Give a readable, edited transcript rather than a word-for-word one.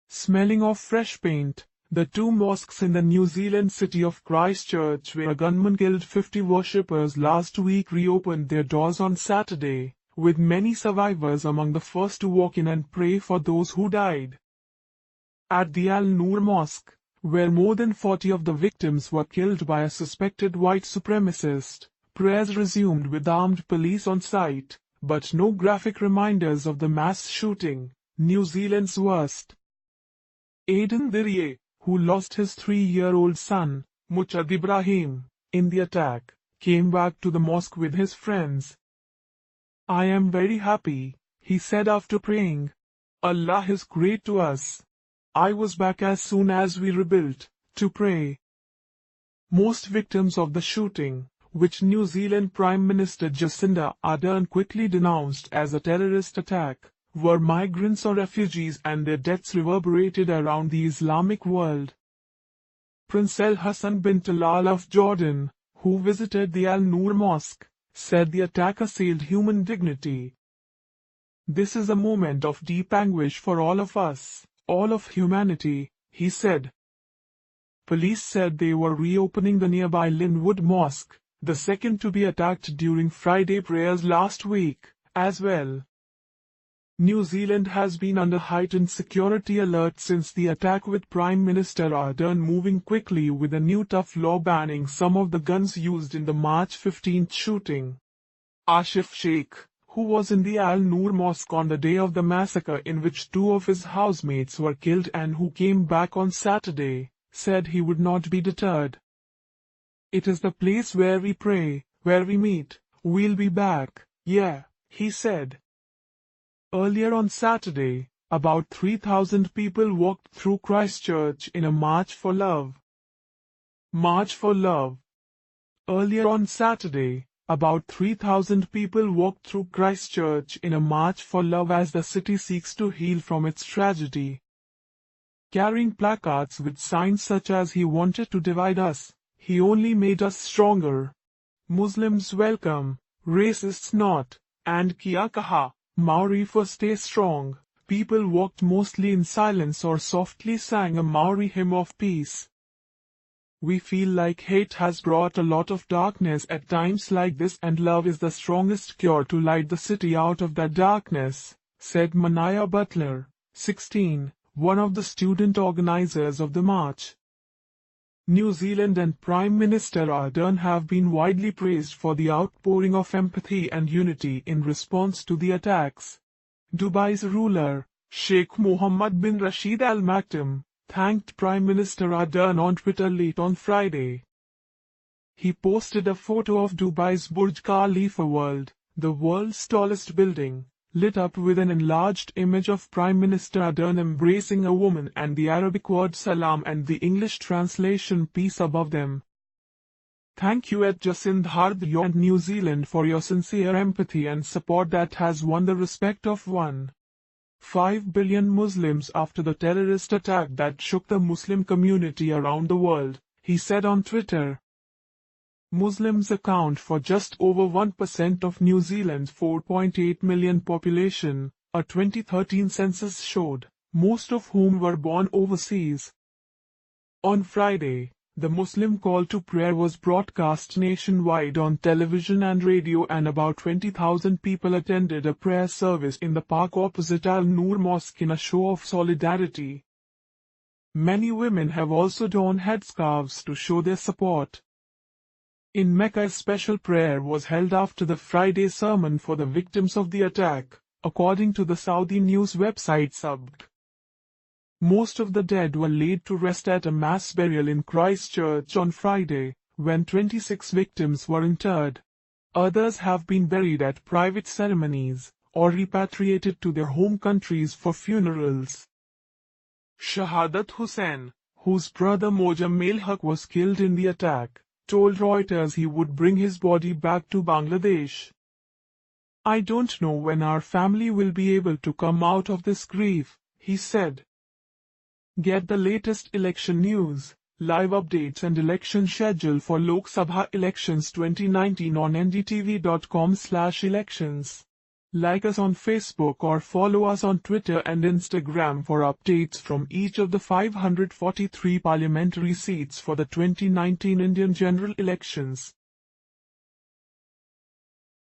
smelling of fresh paint. The two mosques in the New Zealand city of Christchurch, where a gunman killed 50 worshippers last week, reopened their doors on Saturday, with many survivors among the first to walk in and pray for those who died. At the Al Noor Mosque, where more than 40 of the victims were killed by a suspected white supremacist, prayers resumed with armed police on site, but no graphic reminders of the mass shooting, New Zealand's worst. Aidan Dirye, who lost his 3-year-old son, Muchad Ibrahim, in the attack, came back to the mosque with his friends. "I am very happy," he said after praying. "Allah is great to us. I was back as soon as we rebuilt, to pray." Most victims of the shooting, which New Zealand Prime Minister Jacinda Ardern quickly denounced as a terrorist attack, were migrants or refugees, and their deaths reverberated around the Islamic world. Prince Al Hassan bin Talal of Jordan, who visited the Al Noor Mosque, said the attack assailed human dignity. "This is a moment of deep anguish for all of us, all of humanity," he said. Police said they were reopening the nearby Linwood Mosque, the second to be attacked during Friday prayers last week, as well. New Zealand has been under heightened security alert since the attack, with Prime Minister Ardern moving quickly with a new tough law banning some of the guns used in the March 15 shooting. Ashif Sheikh, who was in the Al Noor Mosque on the day of the massacre in which 2 of his housemates were killed and who came back on Saturday, said he would not be deterred. "It is the place where we pray, where we meet. We'll be back, yeah," he said. Earlier on Saturday, about 3,000 people walked through Christchurch in a March for Love. March for Love. Earlier on Saturday, about 3,000 people walked through Christchurch in a March for Love as the city seeks to heal from its tragedy. Carrying placards with signs such as "He wanted to divide us, he only made us stronger," "Muslims welcome, racists not," and "Kia kaha, Maori for stay strong," people walked mostly in silence or softly sang a Maori hymn of peace. "We feel like hate has brought a lot of darkness at times like this, and love is the strongest cure to light the city out of that darkness," said Manaya Butler, 16, one of the student organizers of the march. New Zealand and Prime Minister Ardern have been widely praised for the outpouring of empathy and unity in response to the attacks. Dubai's ruler, Sheikh Mohammed bin Rashid Al Maktoum, thanked Prime Minister Ardern on Twitter late on Friday. He posted a photo of Dubai's Burj Khalifa World, the world's tallest building, lit up with an enlarged image of Prime Minister Ardern embracing a woman and the Arabic word salam and the English translation peace above them. "Thank you at Jacinda Ardern and New Zealand for your sincere empathy and support that has won the respect of 1.5 billion Muslims after the terrorist attack that shook the Muslim community around the world," he said on Twitter. Muslims account for just over 1% of New Zealand's 4.8 million population, a 2013 census showed, most of whom were born overseas. On Friday, the Muslim call to prayer was broadcast nationwide on television and radio, and about 20,000 people attended a prayer service in the park opposite Al Noor Mosque in a show of solidarity. Many women have also donned headscarves to show their support. In Mecca, a special prayer was held after the Friday sermon for the victims of the attack, according to the Saudi news website Sabq. Most of the dead were laid to rest at a mass burial in Christchurch on Friday, when 26 victims were interred. Others have been buried at private ceremonies, or repatriated to their home countries for funerals. Shahadat Hussain, whose brother Mojammel Haq was killed in the attack, told Reuters he would bring his body back to Bangladesh. "I don't know when our family will be able to come out of this grief," he said. Get the latest election news, live updates and election schedule for Lok Sabha elections 2019 on ndtv.com/elections. Like us on Facebook or follow us on Twitter and Instagram for updates from each of the 543 parliamentary seats for the 2019 Indian general elections.